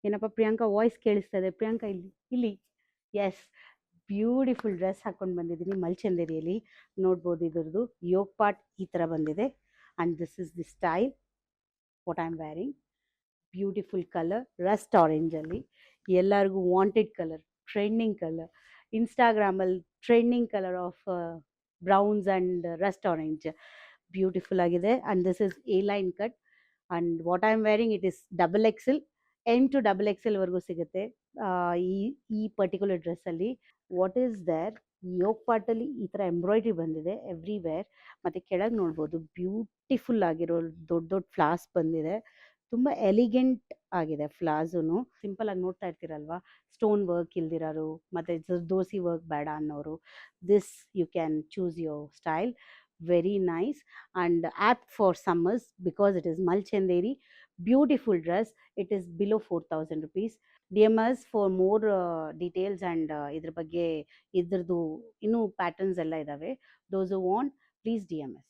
ಏನಪ್ಪ ಪ್ರಿಯಾಂಕಾ ವಾಯ್ಸ್ ಕೇಳಿಸ್ತಾ ಇದೆ. ಪ್ರಿಯಾಂಕಾ ಇಲ್ಲಿ ಇಲ್ಲಿ ಎಸ್, ಬ್ಯೂಟಿಫುಲ್ ಡ್ರೆಸ್ ಹಾಕೊಂಡು ಬಂದಿದ್ದೀನಿ ಮಲ್ಚಂದೇರಿಯಲ್ಲಿ. ನೋಡ್ಬೋದು ಇದ್ರದ್ದು ಯೋಗ್ ಪಾರ್ಟ್ ಈ ಥರ ಬಂದಿದೆ and this is the style what I am wearing. Beautiful colour rust ಆರೆಂಜಲ್ಲಿ, ಎಲ್ಲರಿಗೂ ವಾಂಟೆಡ್ ಕಲರ್, ಟ್ರೆಂಡಿಂಗ್ ಕಲರ್, ಇನ್ಸ್ಟಾಗ್ರಾಮಲ್ಲಿ trending colour of browns and rust orange. Beautiful ಆಗಿದೆ and this is A line cut and what I am wearing it is double XL, M to double ಎಕ್ಸೆಲ್ವರೆಗೂ ಸಿಗುತ್ತೆ ಈ ಈ particular ಡ್ರೆಸ್ಸಲ್ಲಿ. What is there, yoke ಪಾರ್ಟಲ್ಲಿ ಈ ಥರ embroidery ಬಂದಿದೆ ಎವ್ರಿವೇರ್. ಮತ್ತು ಕೆಳಗೆ ನೋಡ್ಬೋದು ಬ್ಯೂಟಿಫುಲ್ ಆಗಿರೋ ದೊಡ್ಡ ದೊಡ್ಡ ಫ್ಲಾಸ್ ಬಂದಿದೆ. ತುಂಬ ಎಲಿಗೆಂಟ್ ಆಗಿದೆ ಫ್ಲಾಸೂ. ಸಿಂಪಲ್ ಆಗಿ ನೋಡ್ತಾ ಇರ್ತೀರಲ್ವಾ, ಸ್ಟೋನ್ ವರ್ಕ್ ಇಲ್ದಿರೋರು ಮತ್ತು ದೋಸಿ ವರ್ಕ್ ಬೇಡ ಅನ್ನೋರು, this you can choose your style. Very nice and apt for summers because it is ಮಲ್ಚಂದೇರಿ. Beautiful dress. It is below 4,000 rupees. DMS for more details and ಇದ್ರ ಬಗ್ಗೆ ಇದ್ರದ್ದು ಇನ್ನೂ ಪ್ಯಾಟರ್ನ್ಸ್ ಎಲ್ಲ ಇದ್ದಾವೆ. Those who want please DMS.